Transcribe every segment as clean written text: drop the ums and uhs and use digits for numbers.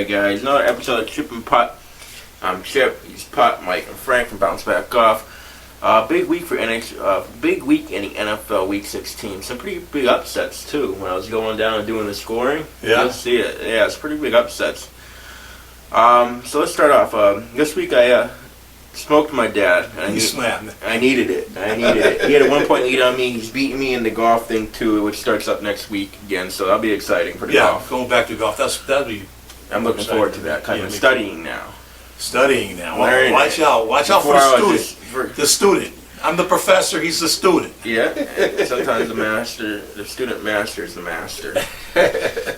Alright guys, another episode of Chip and Putt. I'm Chip, he's Putt, Mike and Frank from Bounce Back Off. Big week for big week in the NFL Week 16. Some pretty big upsets too. When I was going down and doing the scoring, you'll see it. Yeah, it's pretty big upsets. So let's start off. This week I smoked my dad. I needed it. He had a 1-point lead on me. He's beating me in the golf thing too, which starts up next week again. So that'll be exciting for the golf. Going back to golf. That'd be. I'm looking forward to that. Kind of studying now. Well, watch out for the student. I'm the professor. He's the student. Yeah. Sometimes the student masters the master.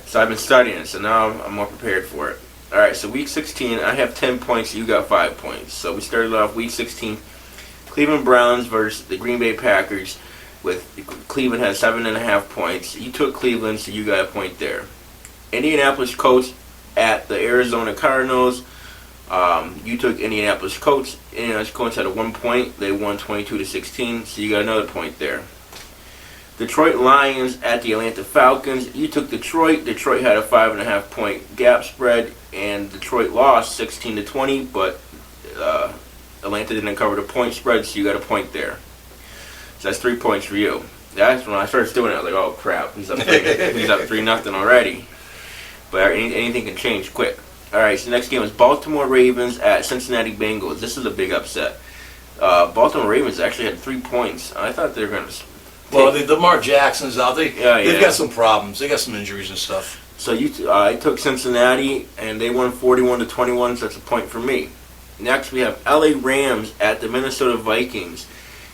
So I've been studying. So now I'm more prepared for it. All right, so Week 16, I have 10 points, you got 5 points. So we started off Week 16, Cleveland Browns versus the Green Bay Packers, with Cleveland has 7.5 points. You took Cleveland, so you got a point there. Indianapolis Colts at the Arizona Cardinals. You took Indianapolis Colts. Indianapolis Colts had a 1 point. They won 22-16, so you got another point there. Detroit Lions at the Atlanta Falcons. You took Detroit. Detroit had a 5.5 point gap spread, and Detroit lost 16-20, but Atlanta didn't cover the point spread, so you got a point there. So that's 3 points for you. That's when I started doing it. I was like, oh crap, he's up 3-0 already. But anything can change quick. All right, so the next game is Baltimore Ravens at Cincinnati Bengals. This is a big upset. Baltimore Ravens actually had 3 points. I thought they were going to. Well, the Lamar Jackson's out. They've got some problems. They got some injuries and stuff. So I took Cincinnati, and they won 41-21, so that's a point for me. Next, we have LA Rams at the Minnesota Vikings.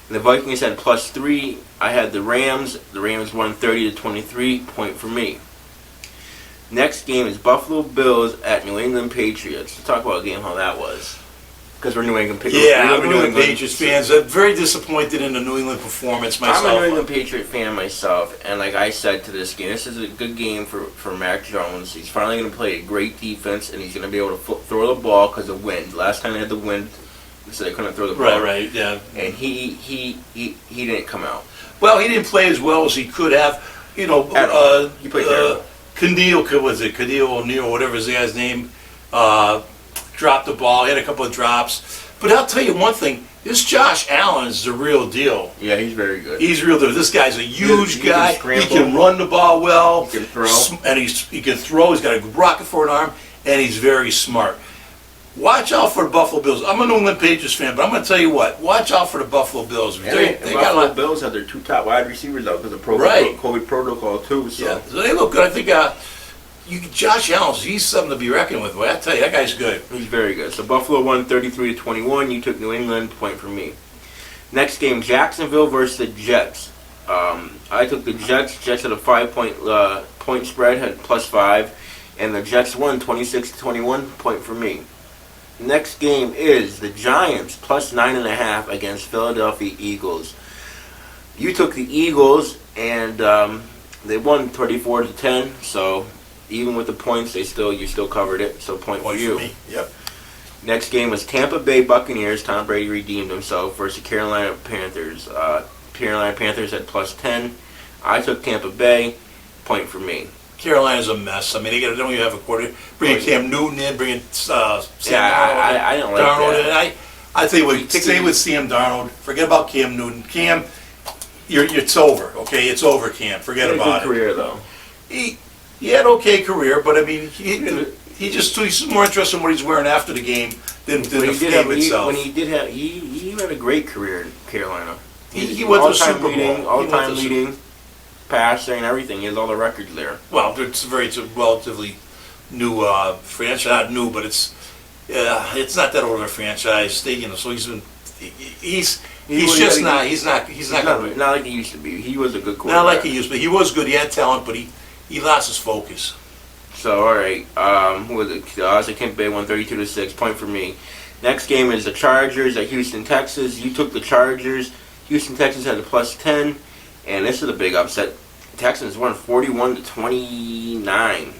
And the Vikings had +3. I had the Rams. The Rams won 30-23, point for me. Next game is Buffalo Bills at New England Patriots. Let's talk about a game, how that was. Because we're New England Patriots. Yeah, I'm New England Patriots fans. I'm very disappointed in the New England performance myself. I'm a New England Patriot fan myself, and like I said to this game, this is a good game for Mac Jones. He's finally going to play a great defense, and he's going to be able to throw the ball because of wind. Last time they had the wind, so they couldn't throw the ball. Right, yeah. And he didn't come out. Well, he didn't play as well as he could have. You know, he played terrible. Khalil O'Neal, whatever his guy's name, dropped the ball. He had a couple of drops. But I'll tell you one thing. This Josh Allen is the real deal. Yeah, he's very good. He's real deal. This guy's a huge guy. He can run the ball well. He can throw. And he can throw. He's got a rocket for an arm. And he's very smart. Watch out for the Buffalo Bills. I'm a New England Patriots fan, but I'm going to tell you what. Watch out for the Buffalo Bills. They Buffalo Bills have their 2 top wide receivers out because of COVID protocol too. So. Yeah, so they look good. I think Josh Allen, he's something to be reckoned with. Well, I tell you, that guy's good. He's very good. So Buffalo won 33-21. You took New England, point for me. Next game, Jacksonville versus the Jets. I took the Jets. Jets had a 5-point spread, had +5, and the Jets won 26-21, point for me. Next game is the Giants +9.5 against Philadelphia Eagles. You took the Eagles, and they won 34-10. So even with the points, you still covered it. So point for you. Yep. Next game was Tampa Bay Buccaneers. Tom Brady redeemed himself versus Carolina Panthers. Carolina Panthers had +10. I took Tampa Bay. Point for me. Carolina's a mess. I mean, they don't even have a quarter. Bringing Cam Newton in, bringing Sam Darnold. I don't like that. I tell you what, stay with Sam Darnold. Forget about Cam Newton. Cam, it's over. Okay, it's over. Cam, forget about it. He had a good career though. He had an okay career, but I mean, he's more interested in what he's wearing after the game than the game itself. He had a great career in Carolina. He went to the Super Bowl. All-time leading. Passing and everything. He has all the records there. Well, it's a relatively new franchise. Not new, but it's not that old of a franchise. So he's not like he used to be. He was a good quarterback. Not like he used to be. He was good. He had talent, but he lost his focus. So all right, who was it? Tampa Bay won 32-6. Point for me. Next game is the Chargers at Houston, Texas. You took the Chargers. Houston, Texas had a +10. And this is a big upset. Texans won 41-29.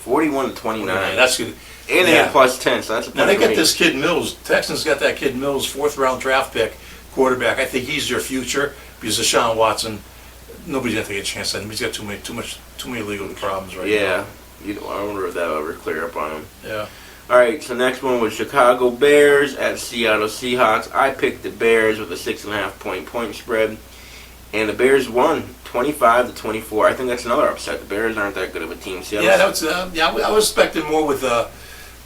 41-29. That's good. And they had +10, so that's a point. Now they got this kid Mills. Texans got that kid Mills, 4th-round draft pick, quarterback. I think he's their future because Deshaun Watson. Nobody's gonna take a chance on him. He's got too many legal problems right now. Yeah. I wonder if that'll ever clear up on him. Yeah. All right, so next one was Chicago Bears at Seattle Seahawks. I picked the Bears with a 6.5 point spread, and the Bears won 25-24. I think that's another upset. The Bears aren't that good of a team. Yeah, I was expecting more with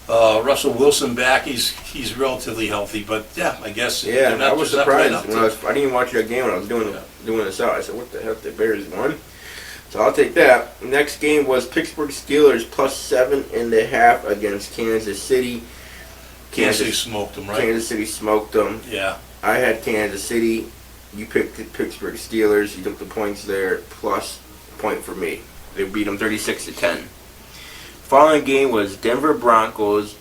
Russell Wilson back. He's relatively healthy, but yeah, I guess. Yeah, I was surprised I didn't even watch that game when I was doing this out. I said, "What the heck? The Bears won." So I'll take that. Next game was Pittsburgh Steelers plus 7.5 against Kansas City. Kansas City smoked them, right? Kansas City smoked them. Yeah. I had Kansas City. You picked the Pittsburgh Steelers. You took the points there, plus a point for me. They beat them 36-10. Following game was Denver Broncos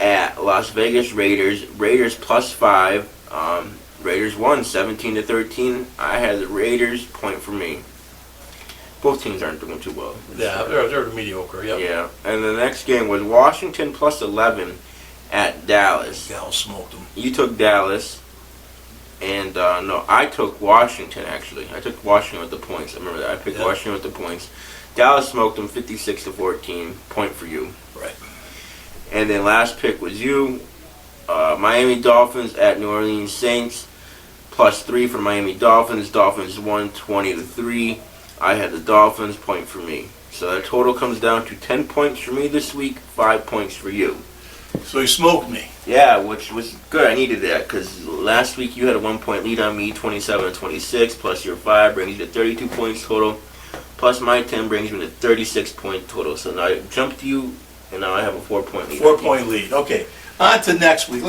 at Las Vegas Raiders. Raiders plus 5. Raiders won 17-13. I had the Raiders, point for me. Both teams aren't doing too well. Yeah, they're mediocre. Yep. Yeah, and the next game was Washington plus 11 at Dallas. Dallas smoked them. You took Dallas, and no, I took Washington actually. I took Washington with the points. I remember that. I picked Washington with the points. Dallas smoked them 56-14. Point for you. Right. And then last pick was you. Miami Dolphins at New Orleans Saints plus 3 for Miami Dolphins. Dolphins won 20-3. I had the Dolphins, point for me. So that total comes down to 10 points for me this week, 5 points for you. So he smoked me. Yeah, which was good. I needed that because last week you had a 1 point lead on me, 27-26, plus your 5 brings you to 32 points total, plus my 10 brings me to 36 point total. So now I jumped you, and now I have a 4 point lead. 4 point lead. Okay. On to next week.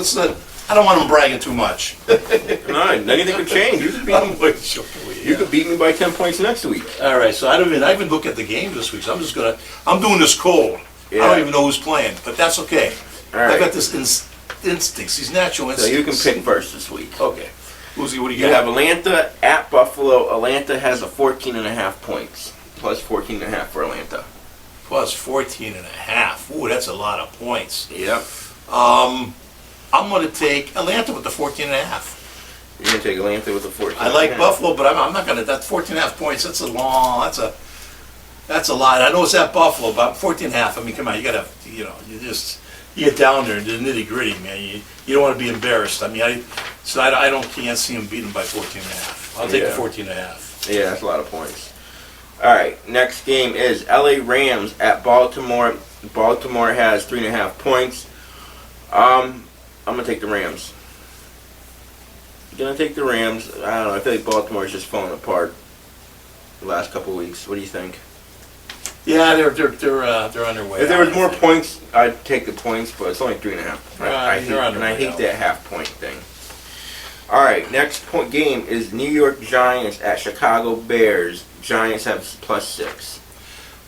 I don't want him bragging too much. No, anything could change. You could beat me by 10 points next week. All right, so I even look at the games this week. So I'm doing this cold. Yeah. I don't even know who's playing, but that's okay. All right. I got this instincts, these natural instincts. So you can pick first this week. Okay. What do you You got? have Atlanta at Buffalo. Atlanta has a 14.5 points, plus 14.5 for Atlanta. Plus 14.5. Ooh, that's a lot of points. Yep. I'm going to take Atlanta with the 14.5. You're going to take Atlanta with the 14. I like Buffalo, but I'm not going to. That 14.5 points. That's a lot. I know it's at Buffalo, but 14.5. I mean, come on, you got to, you get down there and the nitty gritty, man. You don't want to be embarrassed. I mean, I can't see them beating by 14.5. I'll take the 14.5. Yeah, that's a lot of points. All right, next game is LA Rams at Baltimore. Baltimore has 3.5 points. I'm gonna take the Rams. Gonna take the Rams. I don't know. I feel like Baltimore's just falling apart the last couple of weeks. What do you think? Yeah, they're on their way. If there was more points, I'd take the points, but it's only 3.5. I hate that half-point thing. All right, next game is New York Giants at Chicago Bears. Giants have plus 6.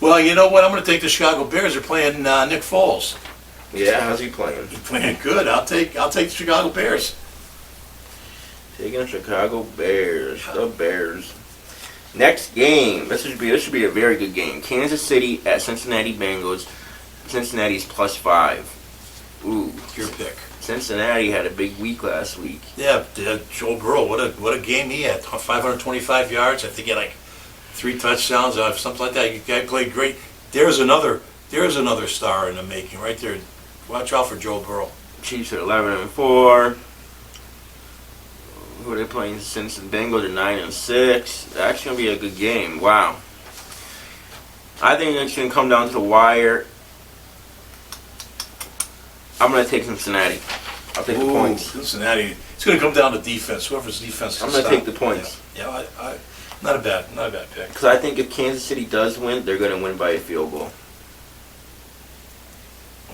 Well, you know what? I'm going to take the Chicago Bears. They're playing Nick Foles. Yeah, how's he playing? He's playing good. I'll take the Chicago Bears. Taking Chicago Bears. The Bears. Next game. This should be a very good game. Kansas City at Cincinnati Bengals. Cincinnati's plus 5. Ooh, your pick. Cincinnati had a big week last week. Yeah, Joe Burrow. What a game he had. 525 yards. I think he had like 3 touchdowns, something like that. The guy played great. There's another star in the making right there. Watch out for Joe Burrow. Chiefs are 11-4. Who are they playing since the Bengals are 9-6? That's gonna be a good game. Wow. I think it's gonna come down to the wire. I'm gonna take Cincinnati. I'll take the points. Cincinnati. It's gonna come down to defense. Whoever's defense. I'm gonna take the points. Yeah, not a bad pick. Because I think if Kansas City does win, they're gonna win by a field goal.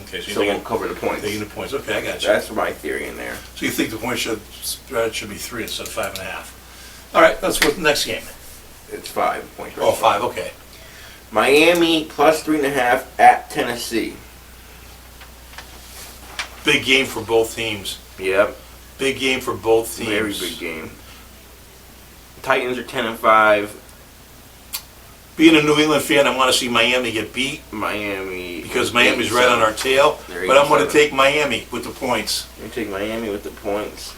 Okay, so we'll cover the points. Taking the points. Okay, I got you. That's my theory in there. So you think the point spread should be 3 instead of 5.5? All right, let's go with the next game. It's 5 points. Oh, 5. Okay. Miami plus 3.5 at Tennessee. Big game for both teams. Yep. Big game for both teams. Very big game. Titans are 10-5. Being a New England fan, I want to see Miami get beat. Miami. Because Miami's right on our tail. But I'm going to take Miami with the points. You take Miami with the points.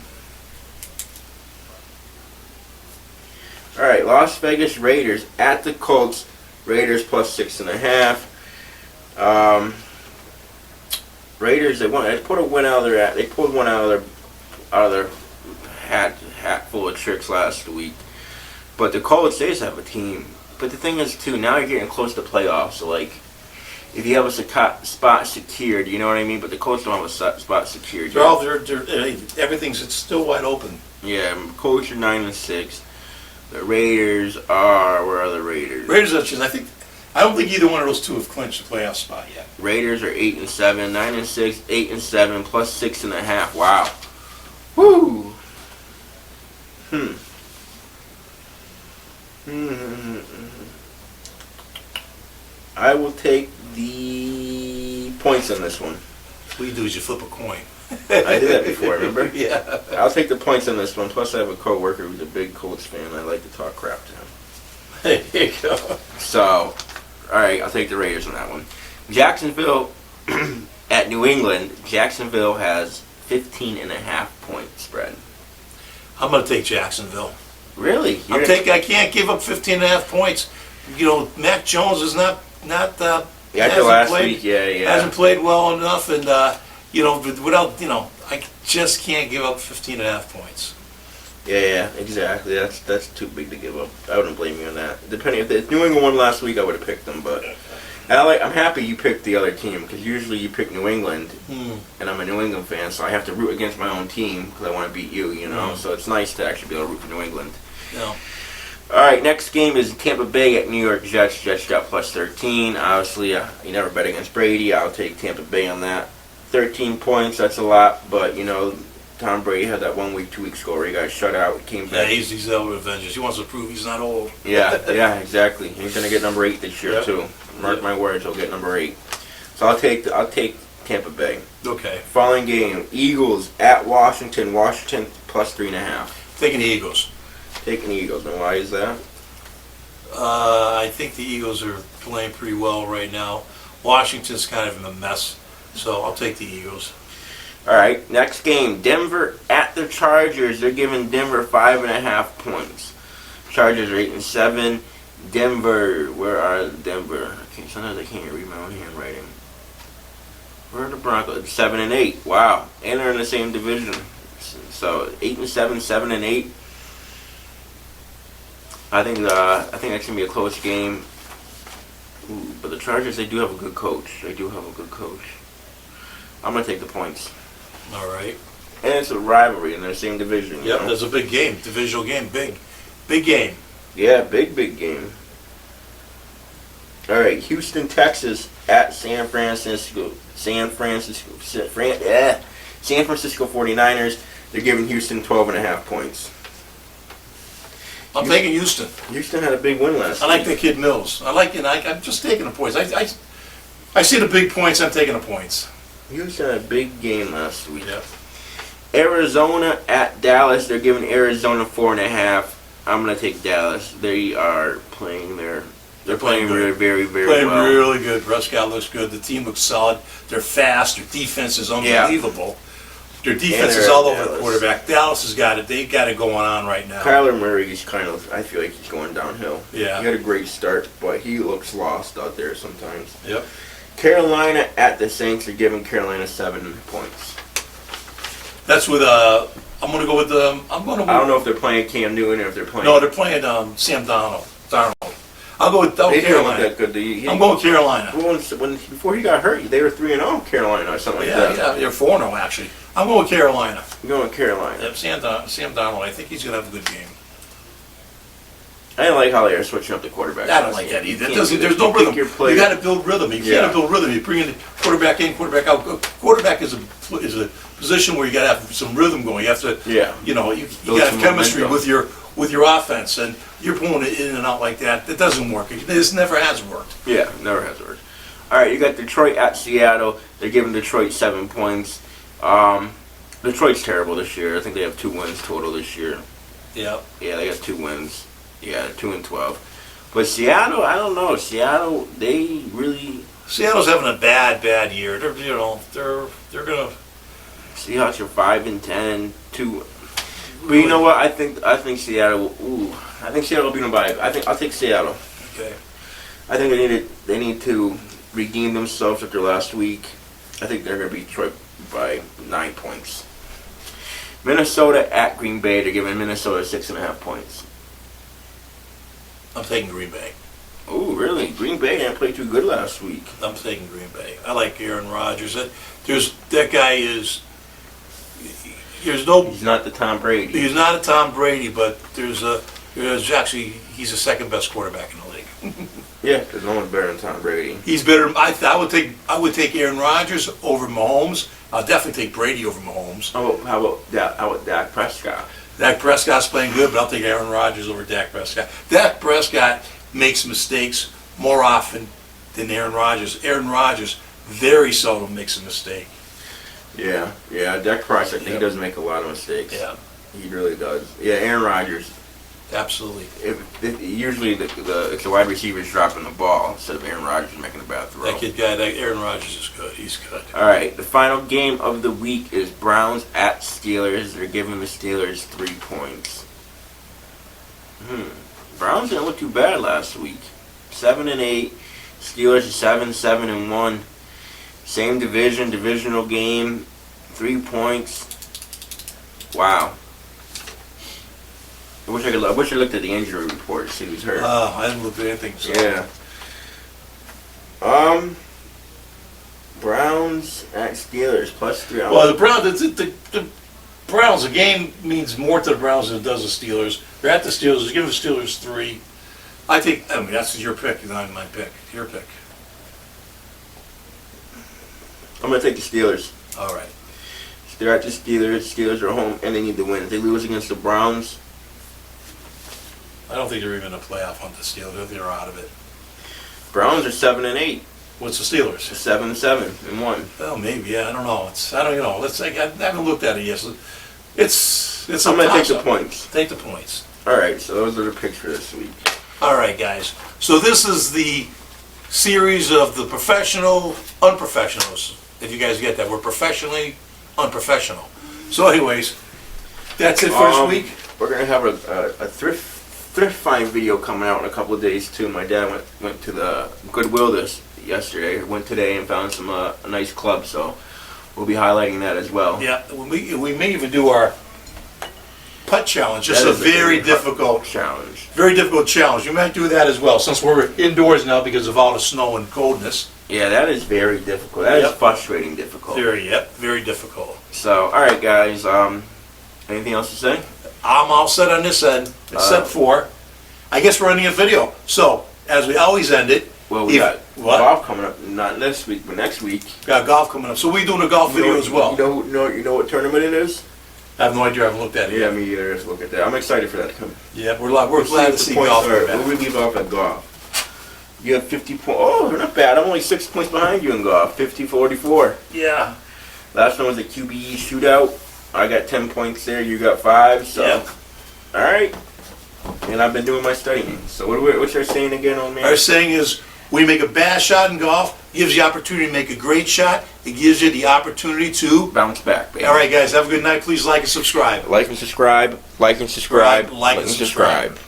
All right, Las Vegas Raiders at the Colts. Raiders plus 6.5. Raiders, they pulled one out of their hat full of tricks last week. But the Colts, they just have a team. But the thing is, too, now you're getting close to playoffs. So, like, if you have a spot secured, you know what I mean? But the Colts don't have a spot secured. Everything's it's still wide open. Yeah, Colts are 9-6. The Raiders are, where are the Raiders? Raiders are I don't think either one of those two have clinched the playoff spot yet. Raiders are 8-7, 9-6, 8-7, plus 6.5. Wow. Woo. I will take the points on this one. What you do is you flip a coin. I did that before, remember? Yeah. I'll take the points on this one. Plus, I have a coworker who's a big Colts fan. I like to talk crap to him. There you go. So, all right, I'll take the Raiders on that one. Jacksonville at New England. Jacksonville has 15.5 point spread. I'm going to take Jacksonville. Really? I can't give up 15.5 points. You know, Mac Jones is not after last week, hasn't played well enough, and I just can't give up 15.5 points. Yeah, exactly. That's too big to give up. I wouldn't blame you on that. Depending if New England won last week, I would have picked them. But I'm happy you picked the other team because usually you pick New England, and I'm a New England fan, so I have to root against my own team because I want to beat you. You know, so it's nice to actually be able to root for New England. Yeah. All right, next game is Tampa Bay at New York Jets. Jets got plus 13. Obviously, you never bet against Brady. I'll take Tampa Bay on that. 13 points, that's a lot, but, Tom Brady had that 1 week, 2 week score where he got shut out, came back. Yeah, he's out with vengeance. He wants to prove he's not old. Yeah, exactly. He's going to get number 8 this year, too. Mark my words, he'll get number 8. So I'll take Tampa Bay. Okay. Following game, Eagles at Washington. Washington plus 3.5. Taking the Eagles. Taking the Eagles. And why is that? I think the Eagles are playing pretty well right now. Washington's kind of in a mess, so I'll take the Eagles. All right, next game, Denver at the Chargers. They're giving Denver 5.5 points. Chargers are 8-7. Denver, where are Denver? Sometimes I can't read my own handwriting. Where are the Broncos? 7-8. Wow, and they're in the same division. So 8-7, 7-8. I think that's gonna be a close game. Ooh, but the Chargers, they do have a good coach. I'm gonna take the points. All right. And it's a rivalry in their same division. Yep, there's a big game, divisional game, big game. Yeah, big game. All right, Houston, Texas at San Francisco 49ers. They're giving Houston 12.5 points. I'm taking Houston. Houston had a big win last week. I like the kid Mills. I'm just taking the points. I see the big points. I'm taking the points. Houston had a big game last week. Yep. Arizona at Dallas. They're giving Arizona 4.5. I'm gonna take Dallas. They are playing They're playing really very well. Playing really good. Prescott looks good. The team looks solid. They're fast. Their defense is unbelievable. Their defense is all over the quarterback. Dallas has got it. They've got it going on right now. Kyler Murray's I feel like he's going downhill. Yeah. He had a great start, but he looks lost out there sometimes. Yep. Carolina at the Saints are giving Carolina 7 points. That's with I'm going to go with I don't know if they're playing Cam Newton or if they're playing. No, they're playing Sam Darnold. I'll go with Carolina. That good. I'm going with Carolina. Before he got hurt, they were 3-0 Carolina or something like that. Yeah, they're 4-0 actually. I'm going with Carolina. I'm going with Carolina. Yep, Sam Darnold. I think he's going to have a good game. I don't like how they're switching up the quarterback. I don't like that either. There's no rhythm. You got to build rhythm. You can't build rhythm. You bring in the quarterback in, quarterback out. Quarterback is a position where you got to have some rhythm going. You have to, you got to have chemistry with your offense, and you're pulling it in and out like that. That doesn't work. This never has worked. Yeah, never has worked. All right, you got Detroit at Seattle. They're giving Detroit 7 points. Detroit's terrible this year. I think they have 2 wins total this year. Yeah. Yeah, they got 2 wins. Yeah, 2-12. But Seattle, I don't know. Seattle's having a bad year. They're gonna. Seahawks are 5-10, 2. But you know what? I think Seattle. I think Seattle will beat them by. I'll take Seattle. Okay. I think they need to redeemed themselves after last week. I think they're going to beat Detroit by 9 points. Minnesota at Green Bay. They're giving Minnesota 6.5 points. I'm taking Green Bay. Oh, really? Green Bay didn't play too good last week. I'm taking Green Bay. I like Aaron Rodgers. That guy is. He's not the Tom Brady. He's not a Tom Brady, but there's actually he's the second best quarterback in the league. Yeah, because no one's better than Tom Brady. He's better. I would take Aaron Rodgers over Mahomes. I'll definitely take Brady over Mahomes. How about Dak Prescott? Dak Prescott's playing good, but I'll take Aaron Rodgers over Dak Prescott. Dak Prescott makes mistakes more often than Aaron Rodgers. Aaron Rodgers very seldom makes a mistake. Yeah, Dak Prescott, he doesn't make a lot of mistakes. Yeah. He really does. Yeah, Aaron Rodgers. Absolutely. Usually it's the wide receivers dropping the ball instead of Aaron Rodgers making a bad throw. That Aaron Rodgers is good. He's good. All right, the final game of the week is Browns at Steelers. They're giving the Steelers 3 points. Browns didn't look too bad last week. 7-8. Steelers are 7-1. Same divisional game. 3 points. Wow. I wish I looked at the injury report to see who's hurt. I didn't look at anything. So. Yeah. Browns at Steelers +3. Well, the Browns. The Browns. The game means more to the Browns than it does the Steelers. They're at the Steelers. Give the Steelers 3. I mean, that's your pick, not my pick. Your pick. I'm gonna take the Steelers. All right. They're at the Steelers. Steelers are home, and they need to win. If they lose against the Browns, I don't think they're even a playoff on the Steelers. I think they're out of it. Browns are 7-8. What's the Steelers? 7-1. Well, maybe. Yeah, I don't know. I haven't looked at it yet. So it's. I'm gonna take the points. Take the points. All right. So those are the picks for this week. All right, guys. So this is the series of the professional unprofessionals. If you guys get that, we're professionally unprofessional. So, anyways, that's it for this week. We're gonna have a thrift find video coming out in a couple of days too. My dad went to the Goodwill yesterday. Went today and found some a nice club. So we'll be highlighting that as well. Yeah, we may even do our putt challenge. Just a very difficult challenge. Very difficult challenge. You might do that as well, since we're indoors now because of all the snow and coldness. Yeah, that is very difficult. That is frustrating difficult. Very difficult. So, all right, guys. Anything else to say? I'm all set on this end, except for, I guess we're ending a video. So, as we always end it. Well, we got golf coming up, not this week, but next week. Got golf coming up. So we're doing a golf video as well. You know what tournament it is? I have no idea. I haven't looked at it Yeah, yet. me either. Let's look at that. I'm excited for that to come. Yeah, we're glad to see golf. We'll leave off at golf. You have 50 points. Oh, they're not bad. I'm only 6 points behind you in golf. 50-44. Yeah. Last one was a QBE shootout. I got 10 points there. You got 5. So, all right. And I've been doing my studying. So what's our saying again, old man? Our saying is, we make a bad shot in golf, gives you the opportunity to make a great shot. It gives you the opportunity to bounce back, baby. All right, guys. Have a good night. Please like and subscribe. Like and subscribe. Like and subscribe. Like and subscribe.